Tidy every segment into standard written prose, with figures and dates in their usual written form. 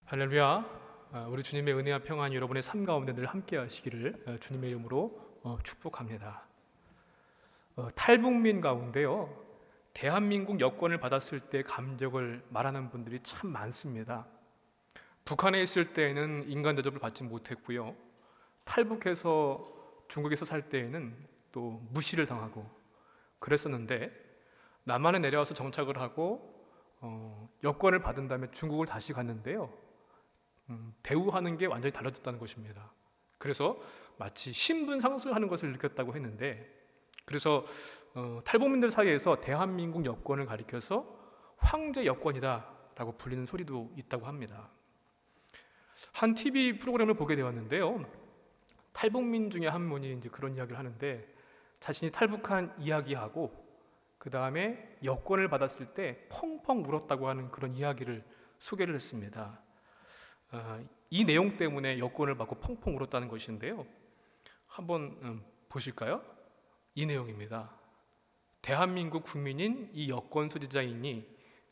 할렐루야. 우리 주님의 은혜와 평안이 여러분의 삶 가운데 늘 함께 하시기를 주님의 이름으로 축복합니다. 탈북민 가운데요, 대한민국 여권을 받았을 때 감격을 말하는 분들이 참 많습니다. 북한에 있을 때에는 인간 대접을 받지 못했고요, 탈북해서 중국에서 살 때에는 또 무시를 당하고 그랬었는데, 남한에 내려와서 정착을 하고 여권을 받은 다음에 중국을 다시 갔는데요, 대우하는 게 완전히 달라졌다는 것입니다. 그래서 마치 신분 상승하는 것을 느꼈다고 했는데, 그래서 탈북민들 사이에서 대한민국 여권을 가리켜서 황제 여권이다 라고 불리는 소리도 있다고 합니다. 한 TV 프로그램을 보게 되었는데요, 탈북민 중에 한 분이 이제 그런 이야기를 하는데, 자신이 탈북한 이야기하고 그 다음에 여권을 받았을 때 펑펑 울었다고 하는 그런 이야기를 소개를 했습니다. 이 내용 때문에 여권을 받고 펑펑 울었다는 것인데요, 한번 보실까요? 이 내용입니다. 대한민국 국민인 이 여권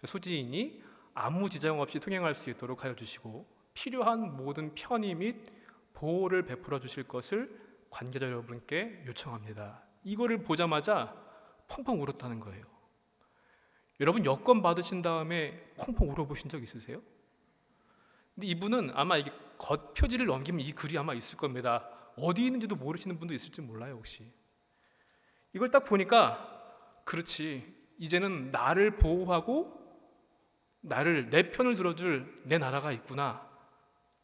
소지인이 아무 지장 없이 통행할 수 있도록 하여 주시고, 필요한 모든 편의 및 보호를 베풀어 주실 것을 관계자 여러분께 요청합니다. 이거를 보자마자 펑펑 울었다는 거예요. 여러분, 여권 받으신 다음에 펑펑 울어보신 적 있으세요? 근데 이분은 아마 이게 겉표지를 넘기면 이 글이 아마 있을 겁니다. 어디 있는지도 모르시는 분도 있을지 몰라요. 혹시 이걸 딱 보니까, 그렇지, 이제는 나를 보호하고 내 편을 들어줄 내 나라가 있구나,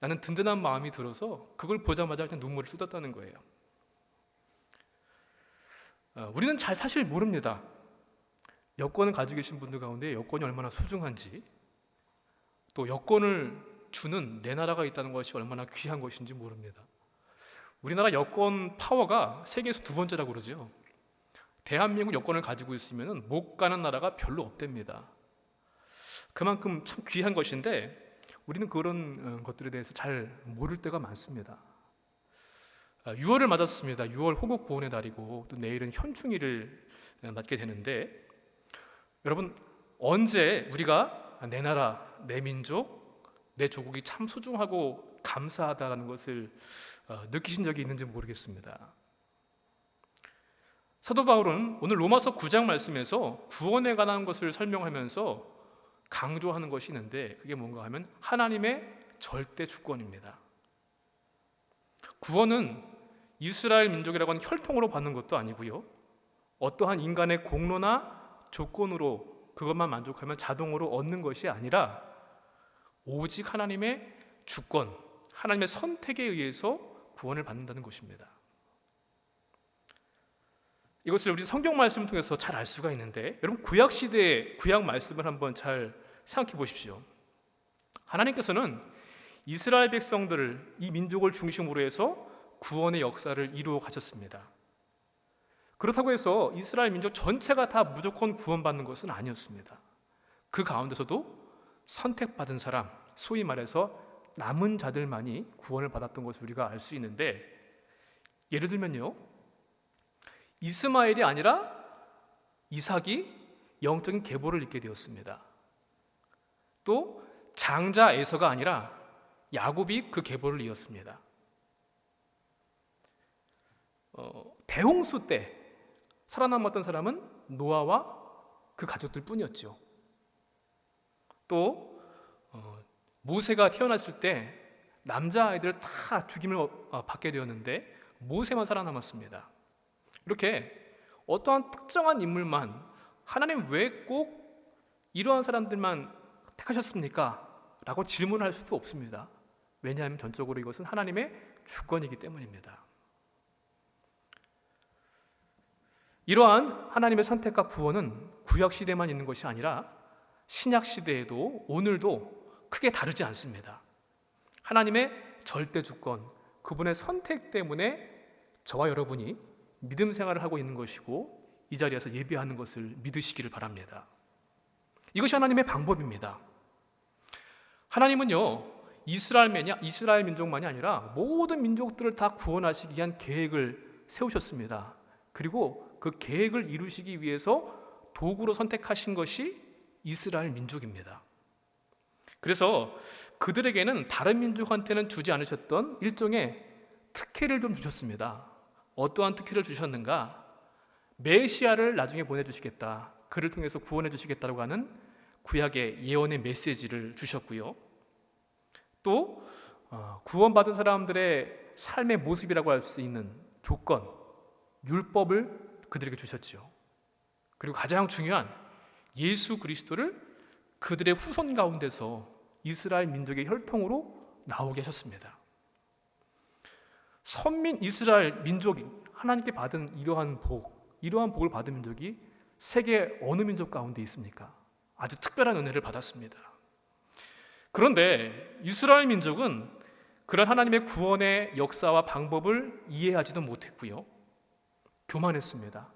나는 든든한 마음이 들어서 그걸 보자마자 그냥 눈물을 쏟았다는 거예요. 우리는 잘 사실 모릅니다. 여권을 가지고 계신 분들 가운데 여권이 얼마나 소중한지, 또 여권을 주는 내 나라가 있다는 것이 얼마나 귀한 것인지 모릅니다. 우리나라 여권 파워가 세계에서 두 번째라고 그러죠. 대한민국 여권을 가지고 있으면 못 가는 나라가 별로 없답니다. 그만큼 참 귀한 것인데, 우리는 그런 것들에 대해서 잘 모를 때가 많습니다. 6월을 맞았습니다. 6월 호국 보훈의 달이고, 또 내일은 현충일을 맞게 되는데, 여러분, 언제 우리가 내 나라, 내 민족, 내 조국이 참 소중하고 감사하다는 것을 느끼신 적이 있는지 모르겠습니다. 사도 바울은 오늘 로마서 9장 말씀에서 구원에 관한 것을 설명하면서 강조하는 것이 있는데, 그게 뭔가 하면 하나님의 절대 주권입니다. 구원은 이스라엘 민족이라고 하는 혈통으로 받는 것도 아니고요, 어떠한 인간의 공로나 조건으로 그것만 만족하면 자동으로 얻는 것이 아니라 오직 하나님의 주권, 하나님의 선택에 의해서 구원을 받는다는 것입니다. 이것을 우리 성경 말씀을 통해서 잘 알 수가 있는데, 여러분, 구약 시대의 구약 말씀을 한번 잘 생각해 보십시오. 하나님께서는 이스라엘 백성들을, 이 민족을 중심으로 해서 구원의 역사를 이루어 가셨습니다. 그렇다고 해서 이스라엘 민족 전체가 다 무조건 구원받는 것은 아니었습니다. 그 가운데서도 선택받은 사람, 소위 말해서 남은 자들만이 구원을 받았던 것을 우리가 알 수 있는데, 예를 들면요, 이스마엘이 아니라 이삭이 영적인 계보를 잇게 되었습니다. 또 장자 에서가 아니라 야곱이 그 계보를 이었습니다. 대홍수 때 살아남았던 사람은 노아와 그 가족들 뿐이었죠. 또 모세가 태어났을 때 남자아이들을 다 죽임을 받게 되었는데 모세만 살아남았습니다. 이렇게 어떠한 특정한 인물만, 하나님 왜 꼭 이러한 사람들만 택하셨습니까? 라고 질문할 수도 없습니다. 왜냐하면 전적으로 이것은 하나님의 주권이기 때문입니다. 이러한 하나님의 선택과 구원은 구약시대만 있는 것이 아니라 신약시대에도 오늘도 크게 다르지 않습니다. 하나님의 절대 주권, 그분의 선택 때문에 저와 여러분이 믿음 생활을 하고 있는 것이고, 이 자리에서 예배하는 것을 믿으시기를 바랍니다. 이것이 하나님의 방법입니다. 하나님은요, 이스라엘 민족만이 아니라 모든 민족들을 다 구원하시기 위한 계획을 세우셨습니다. 그리고 그 계획을 이루시기 위해서 도구로 선택하신 것이 이스라엘 민족입니다. 그래서 그들에게는 다른 민족한테는 주지 않으셨던 일종의 특혜를 좀 주셨습니다. 어떠한 특혜를 주셨는가? 메시아를 나중에 보내주시겠다. 그를 통해서 구원해 주시겠다고 하는 구약의 예언의 메시지를 주셨고요. 또 구원받은 사람들의 삶의 모습이라고 할 수 있는 조건, 율법을 그들에게 주셨죠. 그리고 가장 중요한 예수 그리스도를 그들의 후손 가운데서 이스라엘 민족의 혈통으로 나오게 하셨습니다. 선민 이스라엘 민족이 하나님께 받은 이러한 복을 받은 민족이 세계 어느 민족 가운데 있습니까? 아주 특별한 은혜를 받았습니다. 그런데 이스라엘 민족은 그런 하나님의 구원의 역사와 방법을 이해하지도 못했고요. 교만했습니다.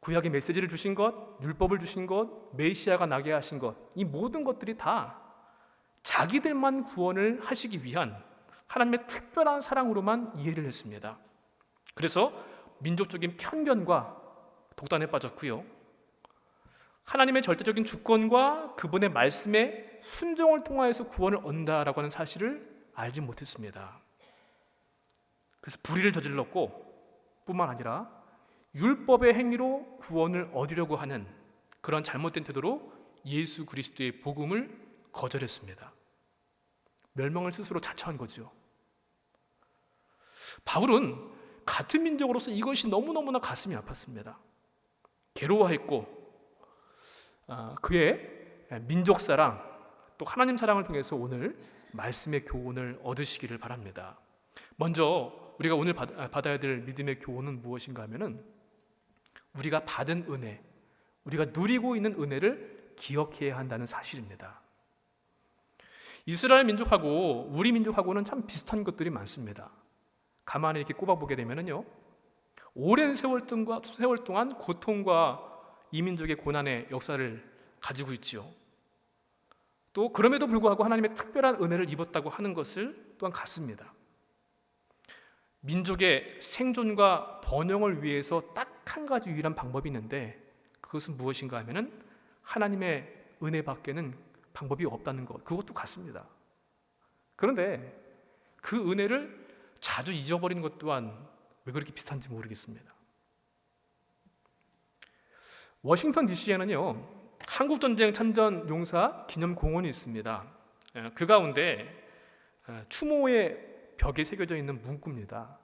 구약의 메시지를 주신 것, 율법을 주신 것, 메시아가 나게 하신 것, 이 모든 것들이 다 자기들만 구원을 하시기 위한 하나님의 특별한 사랑으로만 이해를 했습니다. 그래서 민족적인 편견과 독단에 빠졌고요. 하나님의 절대적인 주권과 그분의 말씀에 순종을 통하여서 구원을 얻는다라고 하는 사실을 알지 못했습니다. 그래서 불의를 저질렀고 뿐만 아니라 율법의 행위로 구원을 얻으려고 하는 그런 잘못된 태도로 예수 그리스도의 복음을 거절했습니다. 멸망을 스스로 자처한 거죠. 바울은 같은 민족으로서 이것이 너무너무나 가슴이 아팠습니다. 괴로워했고 그의 민족사랑 또 하나님 사랑을 통해서 오늘 말씀의 교훈을 얻으시기를 바랍니다. 먼저 우리가 오늘 받아야 될 믿음의 교훈은 무엇인가 하면은 우리가 받은 은혜, 우리가 누리고 있는 은혜를 기억해야 한다는 사실입니다. 이스라엘 민족하고 우리 민족하고는 참 비슷한 것들이 많습니다. 가만히 이렇게 꼽아보게 되면요, 오랜 세월 동안 고통과 이 민족의 고난의 역사를 가지고 있지요. 또 그럼에도 불구하고 하나님의 특별한 은혜를 입었다고 하는 것을 또한 같습니다. 민족의 생존과 번영을 위해서 딱 한 가지 유일한 방법이 있는데 그것은 무엇인가 하면은 하나님의 은혜밖에는 방법이 없다는 것, 그것도 같습니다. 그런데 그 은혜를 자주 잊어버리는 것 또한 왜 그렇게 비슷한지 모르겠습니다. 워싱턴 DC에는요 한국전쟁 참전 용사 기념공원이 있습니다. 그 가운데 추모의 벽에 새겨져 있는 문구입니다.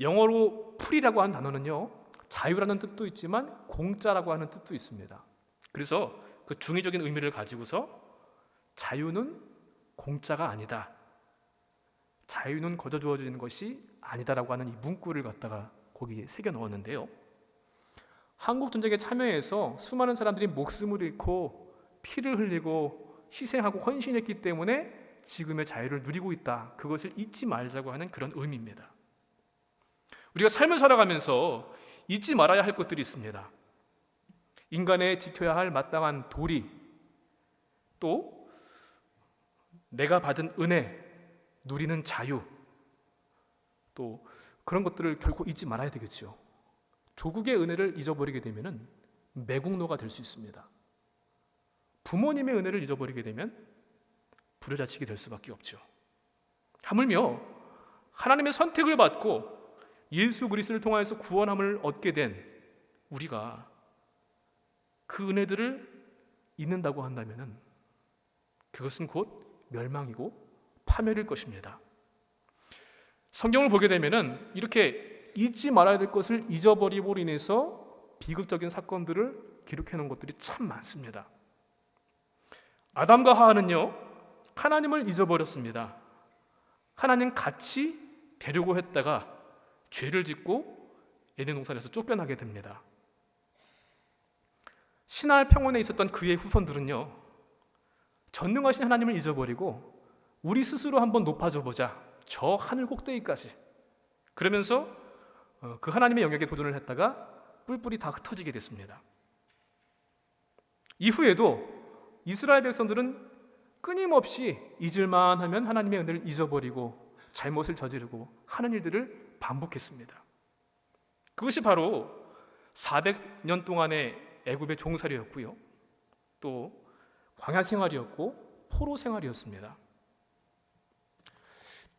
영어로 free라고 하는 단어는요 자유라는 뜻도 있지만 공짜라고 하는 뜻도 있습니다. 그래서 그 중의적인 의미를 가지고서 자유는 공짜가 아니다, 자유는 거저 주어지는 것이 아니다라고 하는 이 문구를 갖다가 거기에 새겨 넣었는데요, 한국전쟁에 참여해서 수많은 사람들이 목숨을 잃고 피를 흘리고 희생하고 헌신했기 때문에 지금의 자유를 누리고 있다, 그것을 잊지 말자고 하는 그런 의미입니다. 우리가 삶을 살아가면서 잊지 말아야 할 것들이 있습니다. 인간의 지켜야 할 마땅한 도리, 또 내가 받은 은혜, 누리는 자유, 또 그런 것들을 결코 잊지 말아야 되겠죠. 조국의 은혜를 잊어버리게 되면 매국노가 될 수 있습니다. 부모님의 은혜를 잊어버리게 되면 불효자식이 될 수밖에 없죠. 하물며 하나님의 선택을 받고 예수 그리스도를 통하여서 구원함을 얻게 된 우리가 그 은혜들을 잊는다고 한다면 그것은 곧 멸망이고 파멸일 것입니다. 성경을 보게 되면 이렇게 잊지 말아야 될 것을 잊어버림으로 인해서 비극적인 사건들을 기록해 놓은 것들이 참 많습니다. 아담과 하와는요 하나님을 잊어버렸습니다. 하나님 같이 되려고 했다가 죄를 짓고 에덴 동산에서 쫓겨나게 됩니다. 신할 평원에 있었던 그의 후손들은요 전능하신 하나님을 잊어버리고 우리 스스로 한번 높아져 보자, 저 하늘 꼭대기까지, 그러면서 그 하나님의 영역에 도전을 했다가 뿔뿔이 다 흩어지게 됐습니다. 이후에도 이스라엘 백성들은 끊임없이 잊을만 하면 하나님의 은혜를 잊어버리고 잘못을 저지르고 하는 일들을 반복했습니다. 그것이 바로 400년 동안의 애굽의 종살이였고요, 또 광야 생활이었고 포로 생활이었습니다.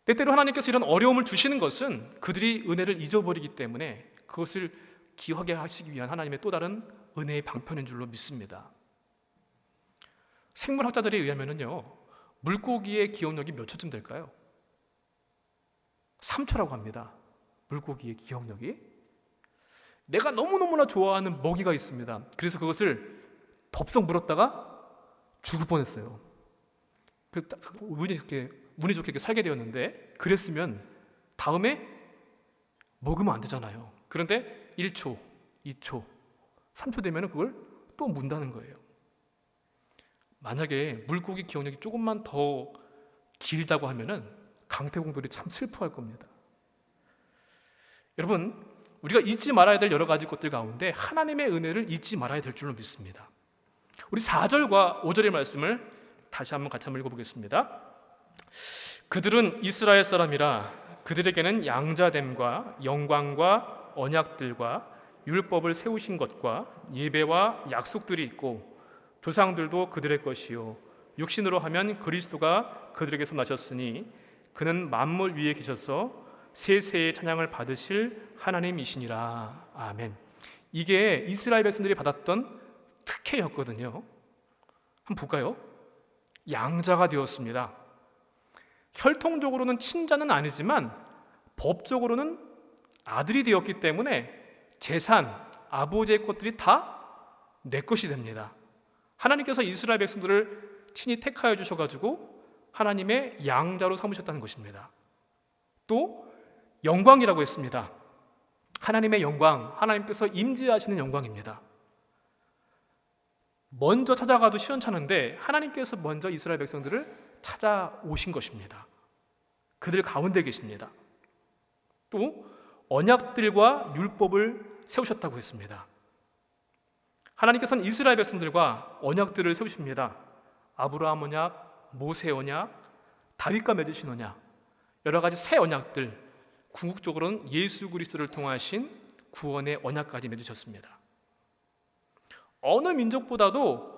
때때로 하나님께서 이런 어려움을 주시는 것은 그들이 은혜를 잊어버리기 때문에 그것을 기억하게 하시기 위한 하나님의 또 다른 은혜의 방편인 줄로 믿습니다. 생물학자들에 의하면요, 물고기의 기억력이 몇 초쯤 될까요? 3초라고 합니다. 물고기의 기억력이. 내가 너무너무나 좋아하는 먹이가 있습니다. 그래서 그것을 덥석 물었다가 죽을 뻔했어요. 운이 좋게 이렇게 살게 되었는데, 그랬으면 다음에 먹으면 안 되잖아요. 그런데 1초, 2초, 3초 되면 그걸 또 문다는 거예요. 만약에 물고기 기억력이 조금만 더 길다고 하면은 강태공들이 참 슬퍼할 겁니다. 여러분, 우리가 잊지 말아야 될 여러 가지 것들 가운데 하나님의 은혜를 잊지 말아야 될 줄로 믿습니다. 우리 4절과 5절의 말씀을 다시 같이 한번 읽어보겠습니다. 그들은 이스라엘 사람이라 그들에게는 양자됨과 영광과 언약들과 율법을 세우신 것과 예배와 약속들이 있고 조상들도 그들의 것이요 육신으로 하면 그리스도가 그들에게서 나셨으니 그는 만물 위에 계셔서 세세의 찬양을 받으실 하나님이시니라. 아멘. 이게 이스라엘 백성들이 받았던 특혜였거든요. 한번 볼까요? 양자가 되었습니다. 혈통적으로는 친자는 아니지만 법적으로는 아들이 되었기 때문에 재산, 아버지의 것들이 다 내 것이 됩니다. 하나님께서 이스라엘 백성들을 친히 택하여 주셔가지고 하나님의 양자로 삼으셨다는 것입니다. 또 영광이라고 했습니다. 하나님의 영광, 하나님께서 임재하시는 영광입니다. 먼저 찾아가도 시원찮은데 하나님께서 먼저 이스라엘 백성들을 찾아오신 것입니다. 그들 가운데 계십니다. 또 언약들과 율법을 세우셨다고 했습니다. 하나님께서는 이스라엘 백성들과 언약들을 세우십니다. 아브라함 언약, 모세 언약, 다윗과 맺으신 언약, 여러 가지 새 언약들, 궁극적으로는 예수 그리스도를 통하신 구원의 언약까지 맺으셨습니다. 어느 민족보다도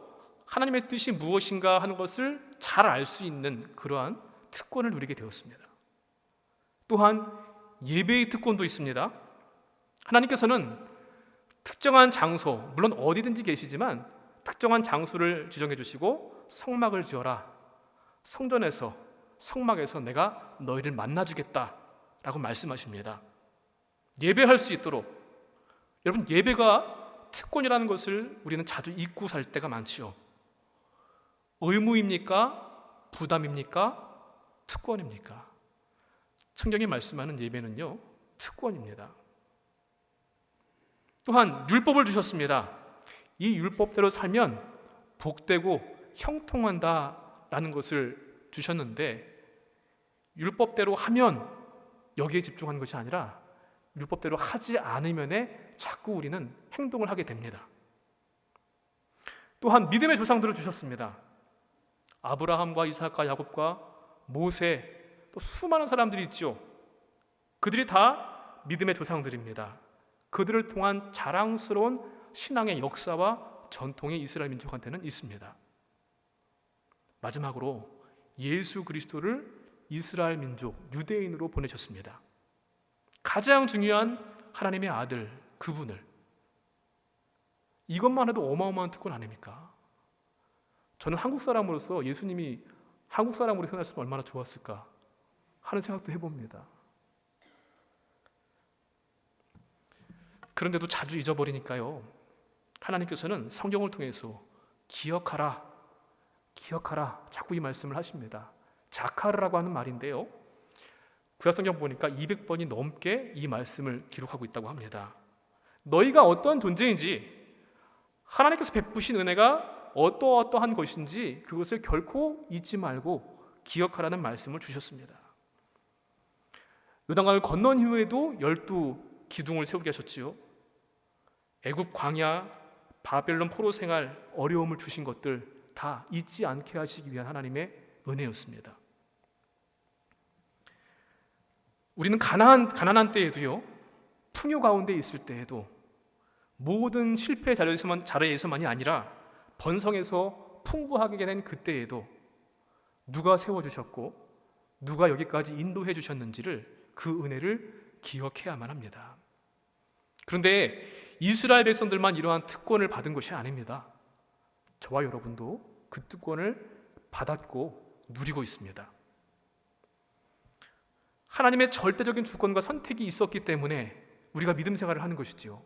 하나님의 뜻이 무엇인가 하는 것을 잘 알 수 있는 그러한 특권을 누리게 되었습니다. 또한 예배의 특권도 있습니다. 하나님께서는 특정한 장소, 물론 어디든지 계시지만 특정한 장소를 지정해 주시고 성막을 지어라. 성전에서, 성막에서 내가 너희를 만나주겠다 라고 말씀하십니다. 예배할 수 있도록. 여러분, 예배가 특권이라는 것을 우리는 자주 잊고 살 때가 많지요. 의무입니까? 부담입니까? 특권입니까? 성경이 말씀하는 예배는요, 특권입니다. 또한 율법을 주셨습니다. 이 율법대로 살면 복되고 형통한다라는 것을 주셨는데, 율법대로 하면 여기에 집중하는 것이 아니라 율법대로 하지 않으면 자꾸 우리는 행동을 하게 됩니다. 또한 믿음의 조상들을 주셨습니다. 아브라함과 이삭과 야곱과 모세, 또 수많은 사람들이 있죠. 그들이 다 믿음의 조상들입니다. 그들을 통한 자랑스러운 신앙의 역사와 전통이 이스라엘 민족한테는 있습니다. 마지막으로 예수 그리스도를 이스라엘 민족, 유대인으로 보내셨습니다. 가장 중요한 하나님의 아들, 그분을. 이것만 해도 어마어마한 특권 아닙니까? 저는 한국 사람으로서 예수님이 한국 사람으로 태어났으면 얼마나 좋았을까 하는 생각도 해봅니다. 그런데도 자주 잊어버리니까요, 하나님께서는 성경을 통해서 기억하라, 기억하라 자꾸 이 말씀을 하십니다. 자카르라고 하는 말인데요, 구약성경 보니까 200번이 넘게 이 말씀을 기록하고 있다고 합니다. 너희가 어떤 존재인지, 하나님께서 베푸신 은혜가 어떠한 것인지 그것을 결코 잊지 말고 기억하라는 말씀을 주셨습니다. 요단강을 건넌 이후에도 12기둥을 세우게 하셨지요. 애굽 광야, 바벨론 포로 생활, 어려움을 주신 것들 다 잊지 않게 하시기 위한 하나님의 은혜였습니다. 우리는 가난한 때에도요, 풍요 가운데 있을 때에도 모든 실패의 자리에서만이 아니라 번성해서 풍부하게 된 그때에도 누가 세워주셨고 누가 여기까지 인도해 주셨는지를, 그 은혜를 기억해야만 합니다. 그런데 이스라엘 백성들만 이러한 특권을 받은 것이 아닙니다. 저와 여러분도 그 특권을 받았고 누리고 있습니다. 하나님의 절대적인 주권과 선택이 있었기 때문에 우리가 믿음 생활을 하는 것이지요.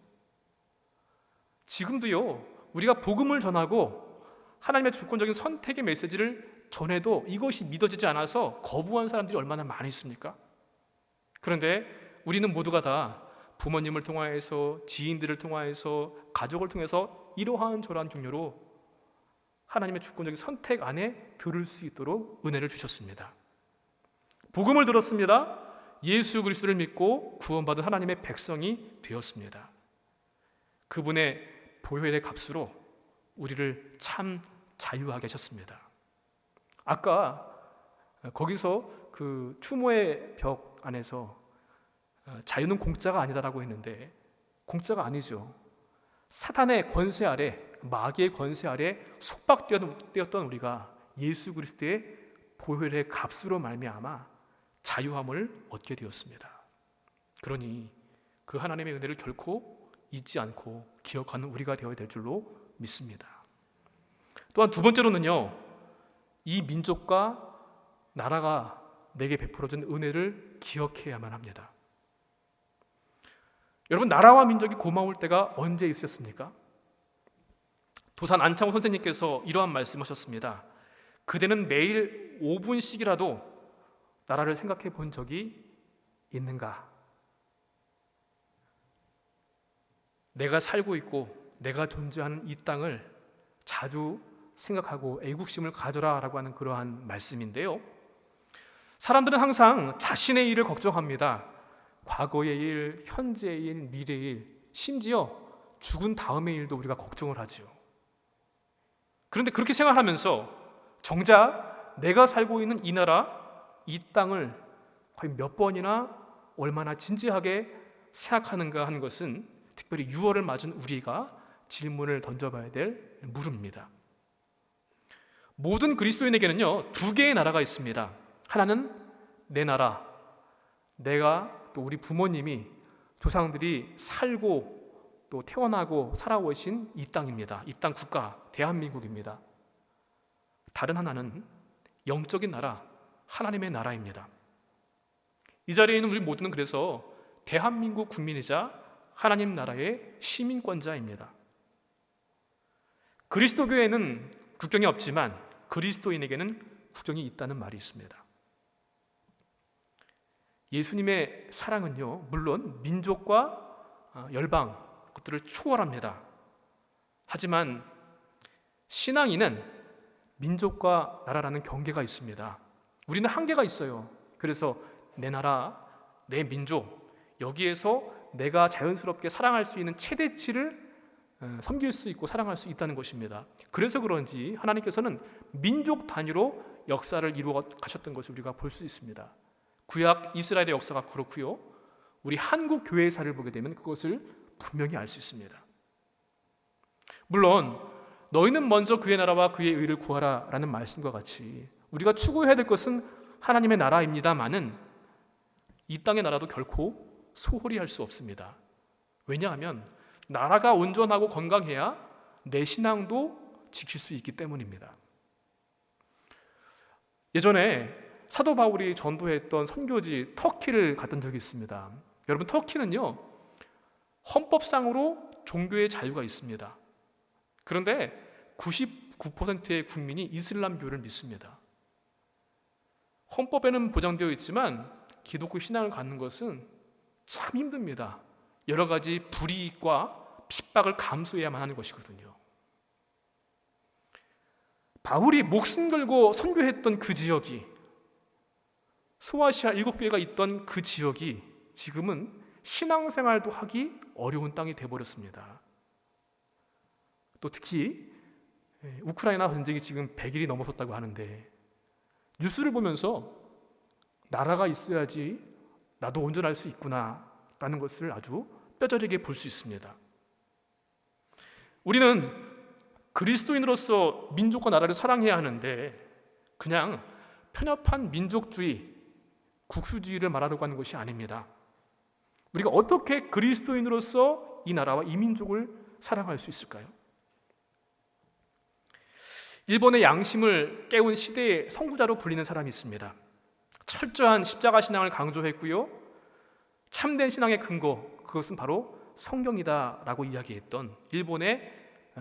지금도요, 우리가 복음을 전하고 하나님의 주권적인 선택의 메시지를 전해도 이것이 믿어지지 않아서 거부한 사람들이 얼마나 많이 있습니까? 그런데 우리는 모두가 다 부모님을 통하여서, 지인들을 통하여서, 가족을 통해서 이러한 저러한 격려로 하나님의 주권적인 선택 안에 들을 수 있도록 은혜를 주셨습니다. 복음을 들었습니다. 예수 그리스도를 믿고 구원받은 하나님의 백성이 되었습니다. 그분의 보혈의 값으로 우리를 참 자유하게 하셨습니다. 아까 거기서 그 추모의 벽 안에서 자유는 공짜가 아니다라고 했는데, 공짜가 아니죠. 사탄의 권세 아래, 마귀의 권세 아래 속박되었던 우리가 예수 그리스도의 보혈의 값으로 말미암아 자유함을 얻게 되었습니다. 그러니 그 하나님의 은혜를 결코 잊지 않고 기억하는 우리가 되어야 될 줄로 믿습니다. 또한 두 번째로는요, 이 민족과 나라가 내게 베풀어준 은혜를 기억해야만 합니다. 여러분, 나라와 민족이 고마울 때가 언제 있으셨습니까? 도산 안창호 선생님께서 이러한 말씀하셨습니다. 그대는 매일 5분씩이라도 나라를 생각해 본 적이 있는가? 내가 살고 있고 내가 존재하는 이 땅을 자주 생각하고 애국심을 가져라라고 하는 그러한 말씀인데요. 사람들은 항상 자신의 일을 걱정합니다. 과거의 일, 현재의 일, 미래의 일, 심지어 죽은 다음의 일도 우리가 걱정을 하죠. 그런데 그렇게 생각하면서 정작 내가 살고 있는 이 나라, 이 땅을 과연 몇 번이나 얼마나 진지하게 생각하는가 하는 것은 특별히 6월을 맞은 우리가 질문을 던져봐야 될 물음입니다. 모든 그리스도인에게는요, 두 개의 나라가 있습니다. 하나는 내 나라, 내가 또 우리 부모님이, 조상들이 살고 또 태어나고 살아오신 이 땅입니다. 이 땅 국가, 대한민국입니다. 다른 하나는 영적인 나라, 하나님의 나라입니다. 이 자리에 있는 우리 모두는 그래서 대한민국 국민이자 하나님 나라의 시민권자입니다. 그리스도교회는 국경이 없지만 그리스도인에게는 국경이 있다는 말이 있습니다. 예수님의 사랑은요, 물론 민족과 열방, 그것들을 초월합니다. 하지만 신앙인은 민족과 나라라는 경계가 있습니다. 우리는 한계가 있어요. 그래서 내 나라, 내 민족, 여기에서 내가 자연스럽게 사랑할 수 있는 최대치를 섬길 수 있고 사랑할 수 있다는 것입니다. 그래서 그런지 하나님께서는 민족 단위로 역사를 이루어 가셨던 것을 우리가 볼 수 있습니다. 구약 이스라엘의 역사가 그렇고요, 우리 한국 교회사를 보게 되면 그것을 분명히 알 수 있습니다. 물론 너희는 먼저 그의 나라와 그의 의를 구하라 라는 말씀과 같이 우리가 추구해야 될 것은 하나님의 나라입니다마는 이 땅의 나라도 결코 소홀히 할 수 없습니다. 왜냐하면 나라가 온전하고 건강해야 내 신앙도 지킬 수 있기 때문입니다. 예전에 사도 바울이 전도했던 선교지 터키를 갔던 적이 있습니다. 여러분, 터키는요, 헌법상으로 종교의 자유가 있습니다. 그런데 99%의 국민이 이슬람교를 믿습니다. 헌법에는 보장되어 있지만 기독교 신앙을 갖는 것은 참 힘듭니다. 여러 가지 불이익과 핍박을 감수해야만 하는 것이거든요. 바울이 목숨 걸고 선교했던 그 지역이, 소아시아 7교회가 있던 그 지역이 지금은 신앙생활도 하기 어려운 땅이 되어버렸습니다. 또 특히 우크라이나 전쟁이 지금 100일이 넘어섰다고 하는데 뉴스를 보면서 나라가 있어야지 나도 온전할 수 있구나 라는 것을 아주 뼈저리게 볼 수 있습니다. 우리는 그리스도인으로서 민족과 나라를 사랑해야 하는데 그냥 편협한 민족주의, 국수주의를 말하려고 하는 것이 아닙니다. 우리가 어떻게 그리스도인으로서 이 나라와 이 민족을 사랑할 수 있을까요? 일본의 양심을 깨운 시대의 선구자로 불리는 사람이 있습니다. 철저한 십자가 신앙을 강조했고요, 참된 신앙의 근거, 그것은 바로 성경이다라고 이야기했던 일본의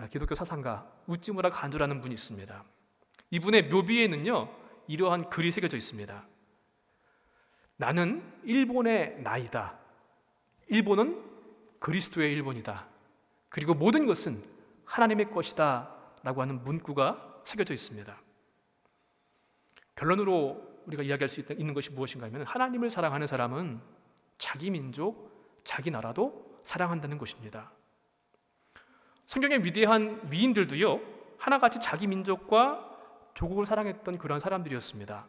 기독교 사상가 우찌무라 간조라는 분이 있습니다. 이분의 묘비에는요 이러한 글이 새겨져 있습니다. 나는 일본의 나이다. 일본은 그리스도의 일본이다. 그리고 모든 것은 하나님의 것이다 라고 하는 문구가 새겨져 있습니다. 결론으로 우리가 이야기할 수 있는 것이 무엇인가 하면 하나님을 사랑하는 사람은 자기 민족, 자기 나라도 사랑한다는 것입니다. 성경의 위대한 위인들도요 하나같이 자기 민족과 조국을 사랑했던 그런 사람들이었습니다.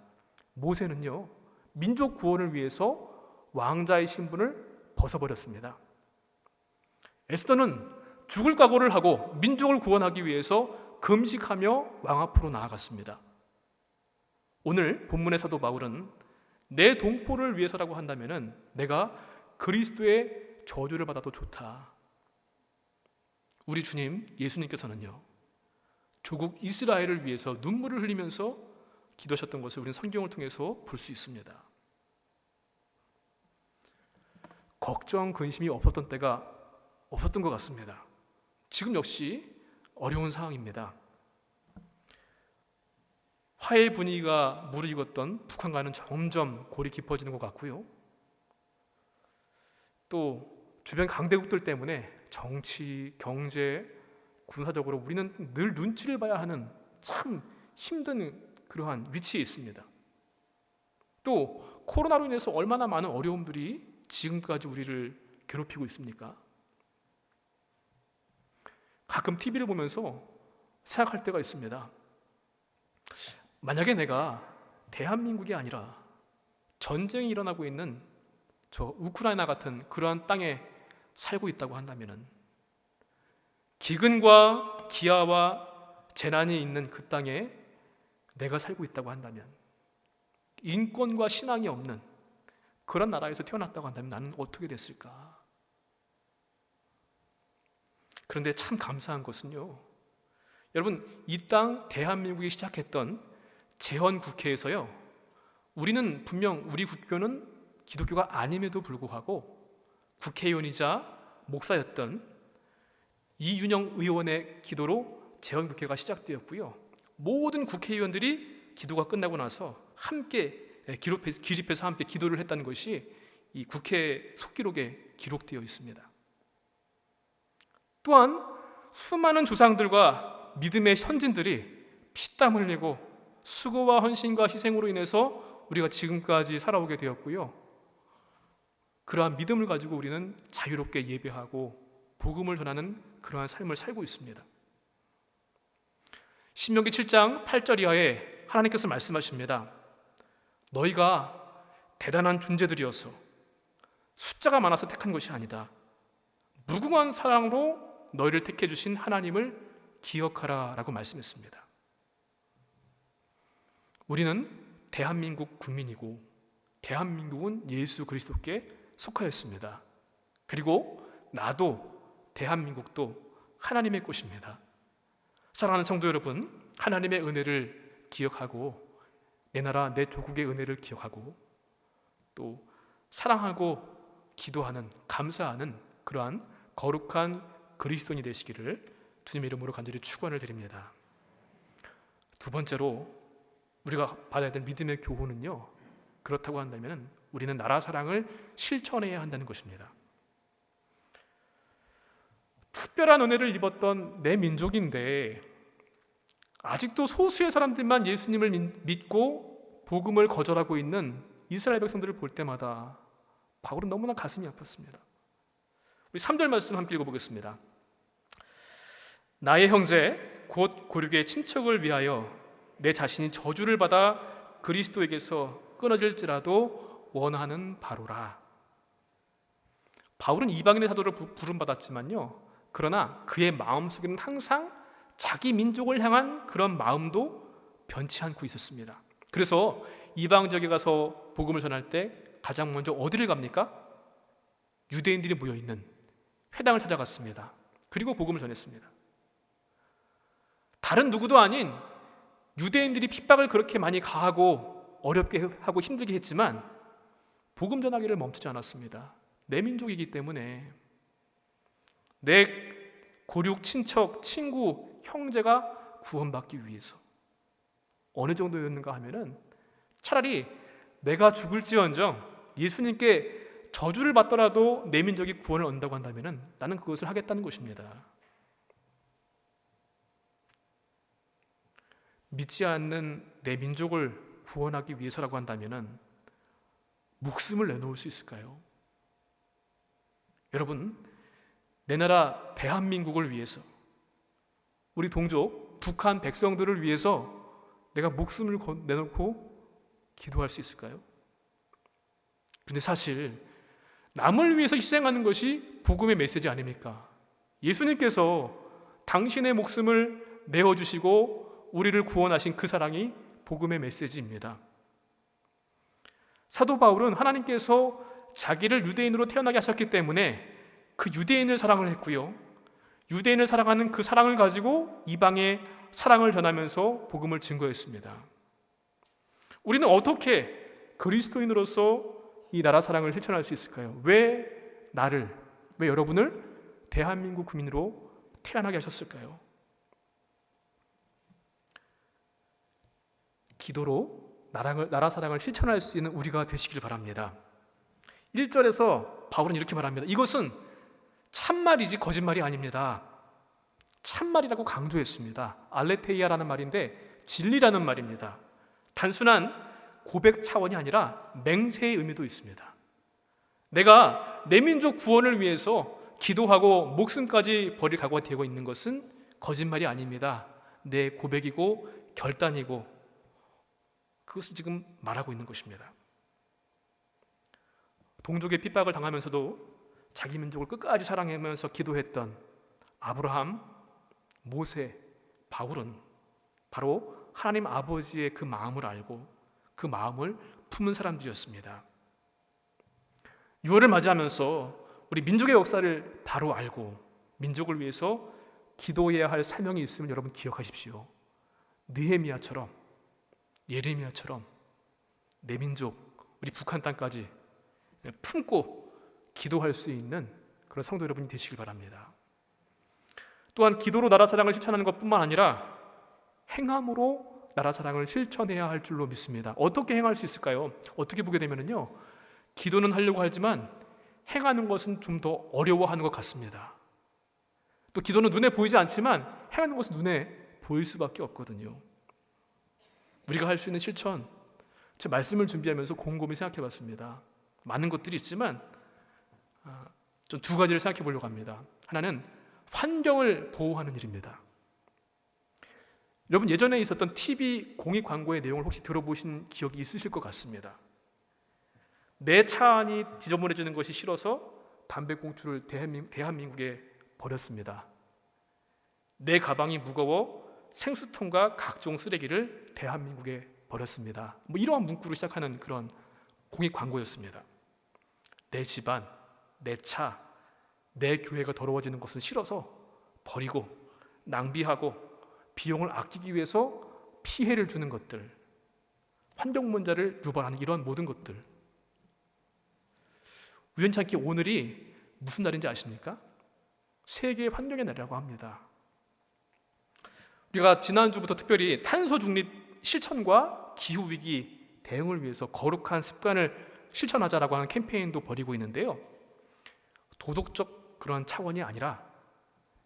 모세는요 민족 구원을 위해서 왕자의 신분을 벗어버렸습니다. 에스더는 죽을 각오를 하고 민족을 구원하기 위해서 금식하며 왕 앞으로 나아갔습니다. 오늘 본문의 사도 바울은 내 동포를 위해서라고 한다면 내가 그리스도의 저주를 받아도 좋다. 우리 주님 예수님께서는요 조국 이스라엘을 위해서 눈물을 흘리면서 기도하셨던 것을 우리는 성경을 통해서 볼 수 있습니다. 걱정, 근심이 없었던 때가 없었던 것 같습니다. 지금 역시 어려운 상황입니다. 화해 분위기가 무르익었던 북한과는 점점 골이 깊어지는 것 같고요. 또 주변 강대국들 때문에 정치, 경제, 군사적으로 우리는 늘 눈치를 봐야 하는 참 힘든 그러한 위치에 있습니다. 또 코로나로 인해서 얼마나 많은 어려움들이 지금까지 우리를 괴롭히고 있습니까? 가끔 TV를 보면서 생각할 때가 있습니다. 만약에 내가 대한민국이 아니라 전쟁이 일어나고 있는 저 우크라이나 같은 그러한 땅에 살고 있다고 한다면 기근과 기아와 재난이 있는 그 땅에 내가 살고 있다고 한다면 인권과 신앙이 없는 그런 나라에서 태어났다고 한다면 나는 어떻게 됐을까? 그런데 참 감사한 것은요 여러분 이 땅 대한민국이 시작했던 재헌국회에서요 우리는 분명 우리 국교는 기독교가 아님에도 불구하고 국회의원이자 목사였던 이윤영 의원의 기도로 재헌국회가 시작되었고요 모든 국회의원들이 기도가 끝나고 나서 함께 기립해서 함께 기도를 했다는 것이 이 국회 속기록에 기록되어 있습니다. 또한 수많은 조상들과 믿음의 선진들이 피땀 흘리고 수고와 헌신과 희생으로 인해서 우리가 지금까지 살아오게 되었고요 그러한 믿음을 가지고 우리는 자유롭게 예배하고 복음을 전하는 그러한 삶을 살고 있습니다. 신명기 7장 8절 이하에 하나님께서 말씀하십니다. 너희가 대단한 존재들이어서 숫자가 많아서 택한 것이 아니다. 무궁한 사랑으로 너희를 택해 주신 하나님을 기억하라 라고 말씀했습니다. 우리는 대한민국 국민이고 대한민국은 예수 그리스도께 속하였습니다. 그리고 나도 대한민국도 하나님의 것입니다. 사랑하는 성도 여러분, 하나님의 은혜를 기억하고 내 나라 내 조국의 은혜를 기억하고 또 사랑하고 기도하는 감사하는 그러한 거룩한 그리스도인이 되시기를 주님의 이름으로 간절히 축원을 드립니다. 두 번째로 우리가 받아야 될 믿음의 교훈은요 그렇다고 한다면 우리는 나라 사랑을 실천해야 한다는 것입니다. 특별한 은혜를 입었던 내 민족인데 아직도 소수의 사람들만 예수님을 믿고 복음을 거절하고 있는 이스라엘 백성들을 볼 때마다 바울은 너무나 가슴이 아팠습니다. 우리 3절 말씀 함께 읽어보겠습니다. 나의 형제 곧 고륙의 친척을 위하여 내 자신이 저주를 받아 그리스도에게서 끊어질지라도 원하는 바로라. 바울은 이방인의 사도를 부름받았지만요 그러나 그의 마음속에는 항상 자기 민족을 향한 그런 마음도 변치 않고 있었습니다. 그래서 이방 지역에 가서 복음을 전할 때 가장 먼저 어디를 갑니까? 유대인들이 모여있는 회당을 찾아갔습니다. 그리고 복음을 전했습니다. 다른 누구도 아닌 유대인들이 핍박을 그렇게 많이 가하고 어렵게 하고 힘들게 했지만 복음 전하기를 멈추지 않았습니다. 내 민족이기 때문에, 내 고륙, 친척, 친구, 형제가 구원받기 위해서. 어느 정도였는가 하면은 차라리 내가 죽을지언정 예수님께 저주를 받더라도 내 민족이 구원을 얻는다고 한다면은 나는 그것을 하겠다는 것입니다. 믿지 않는 내 민족을 구원하기 위해서라고 한다면은 목숨을 내놓을 수 있을까요? 여러분, 내 나라 대한민국을 위해서, 우리 동족 북한 백성들을 위해서 내가 목숨을 내놓고 기도할 수 있을까요? 그런데 사실 남을 위해서 희생하는 것이 복음의 메시지 아닙니까? 예수님께서 당신의 목숨을 내어주시고 우리를 구원하신 그 사랑이 복음의 메시지입니다. 사도 바울은 하나님께서 자기를 유대인으로 태어나게 하셨기 때문에 그 유대인을 사랑을 했고요, 유대인을 사랑하는 그 사랑을 가지고 이방의 사랑을 전하면서 복음을 증거했습니다. 우리는 어떻게 그리스도인으로서 이 나라 사랑을 실천할 수 있을까요? 왜 여러분을 대한민국 국민으로 태어나게 하셨을까요? 기도로 나라 사랑을 실천할 수 있는 우리가 되시길 바랍니다. 1절에서 바울은 이렇게 말합니다. 이것은 참말이지 거짓말이 아닙니다. 참말이라고 강조했습니다. 알레테이아라는 말인데 진리라는 말입니다. 단순한 고백 차원이 아니라 맹세의 의미도 있습니다. 내가 내 민족 구원을 위해서 기도하고 목숨까지 버릴 각오가 되고 있는 것은 거짓말이 아닙니다. 내 고백이고 결단이고 그것을 지금 말하고 있는 것입니다. 동족의 핍박을 당하면서도 자기 민족을 끝까지 사랑하면서 기도했던 아브라함, 모세, 바울은 바로 하나님 아버지의 그 마음을 알고 그 마음을 품은 사람들이었습니다. 6월을 맞이하면서 우리 민족의 역사를 바로 알고 민족을 위해서 기도해야 할 사명이 있으면 여러분 기억하십시오. 느헤미야처럼, 예레미야처럼 내 민족, 우리 북한 땅까지 품고 기도할 수 있는 그런 성도 여러분이 되시길 바랍니다. 또한 기도로 나라 사랑을 실천하는 것뿐만 아니라 행함으로 나라 사랑을 실천해야 할 줄로 믿습니다. 어떻게 행할 수 있을까요? 어떻게 보게 되면요, 기도는 하려고 하지만 행하는 것은 좀 더 어려워하는 것 같습니다. 또 기도는 눈에 보이지 않지만 행하는 것은 눈에 보일 수밖에 없거든요. 우리가 할 수 있는 실천, 제 말씀을 준비하면서 곰곰이 생각해 봤습니다. 많은 것들이 있지만 좀 두 가지를 생각해 보려고 합니다. 하나는 환경을 보호하는 일입니다. 여러분, 예전에 있었던 TV 공익 광고의 내용을 혹시 들어보신 기억이 있으실 것 같습니다. 내 차 안이 지저분해지는 것이 싫어서 담배꽁초를 대한민국에 버렸습니다. 내 가방이 무거워 생수통과 각종 쓰레기를 대한민국에 버렸습니다. 이러한 문구로 시작하는 그런 공익 광고였습니다. 내 집안, 내 차, 내 교회가 더러워지는 것은 싫어서 버리고 낭비하고 비용을 아끼기 위해서 피해를 주는 것들, 환경 문제를 유발하는 이런 모든 것들. 우연찮게 오늘이 무슨 날인지 아십니까? 세계 환경의 날이라고 합니다. 우리가 지난주부터 특별히 탄소 중립 실천과 기후 위기 대응을 위해서 거룩한 습관을 실천하자라고 하는 캠페인도 벌이고 있는데요. 도덕적 그런 차원이 아니라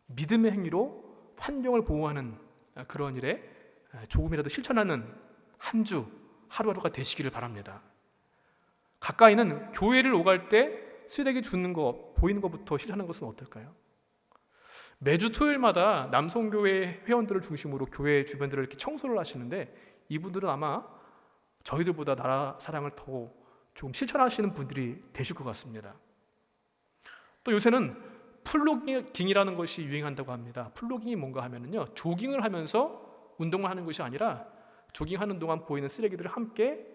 믿음의 행위로 환경을 보호하는 그런 일에 조금이라도 실천하는 한 주 하루하루가 되시기를 바랍니다. 가까이는 교회를 오갈 때 쓰레기 줍는 거, 보이는 것부터 실천하는 것은 어떨까요? 매주 토요일마다 남성교회 회원들을 중심으로 교회 주변들을 이렇게 청소를 하시는데 이분들은 아마 저희들보다 나라 사랑을 더 좀 실천하시는 분들이 되실 것 같습니다. 또 요새는 플로깅이라는 것이 유행한다고 합니다. 플로깅이 뭔가 하면은요, 조깅을 하면서 운동을 하는 것이 아니라 조깅하는 동안 보이는 쓰레기들을 함께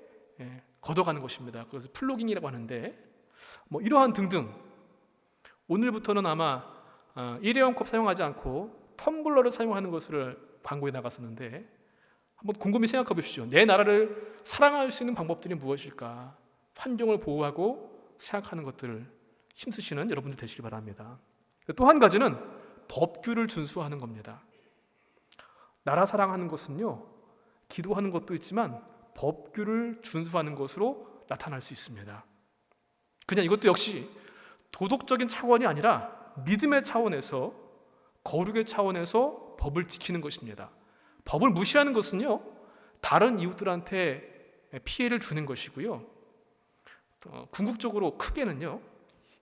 걷어가는 것입니다. 그래서 플로깅이라고 하는데, 뭐 이러한 등등. 오늘부터는 아마 일회용 컵 사용하지 않고 텀블러를 사용하는 것을 광고에 나갔었는데, 한번 곰곰이 생각해 보십시오. 내 나라를 사랑할 수 있는 방법들이 무엇일까? 환경을 보호하고 생각하는 것들을 힘쓰시는 여러분들 되시기 바랍니다. 또 한 가지는 법규를 준수하는 겁니다. 나라 사랑하는 것은요, 기도하는 것도 있지만 법규를 준수하는 것으로 나타날 수 있습니다. 그냥 이것도 역시 도덕적인 차원이 아니라 믿음의 차원에서, 거룩의 차원에서 법을 지키는 것입니다. 법을 무시하는 것은요, 다른 이웃들한테 피해를 주는 것이고요, 궁극적으로 크게는요,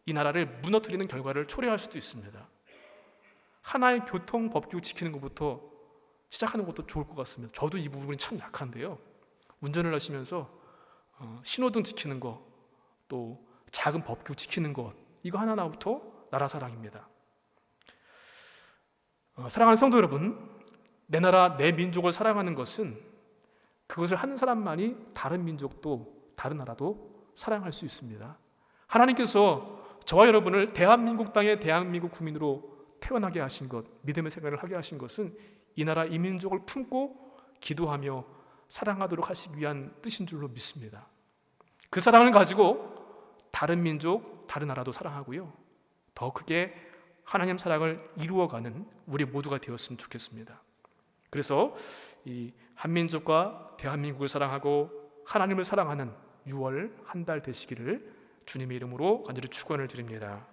이 나라를 무너뜨리는 결과를 초래할 수도 있습니다. 하나의 교통 법규 지키는 것부터 시작하는 것도 좋을 것 같습니다. 저도 이 부분이 참 약한데요, 운전을 하시면서 신호등 지키는 것, 또 작은 법규 지키는 것, 이거 하나부터 나라 사랑입니다. 사랑하는 성도 여러분, 내 나라, 내 민족을 사랑하는 것은 그것을 하는 사람만이 다른 민족도, 다른 나라도 사랑할 수 있습니다. 하나님께서 저와 여러분을 대한민국 땅의 대한민국 국민으로 태어나게 하신 것, 믿음의 생활을 하게 하신 것은 이 나라, 이 민족을 품고 기도하며 사랑하도록 하시기 위한 뜻인 줄로 믿습니다. 그 사랑을 가지고 다른 민족, 다른 나라도 사랑하고요, 더 크게 하나님 사랑을 이루어가는 우리 모두가 되었으면 좋겠습니다. 그래서 이 한민족과 대한민국을 사랑하고 하나님을 사랑하는 6월 한 달 되시기를 주님의 이름으로 간절히 축원을 드립니다.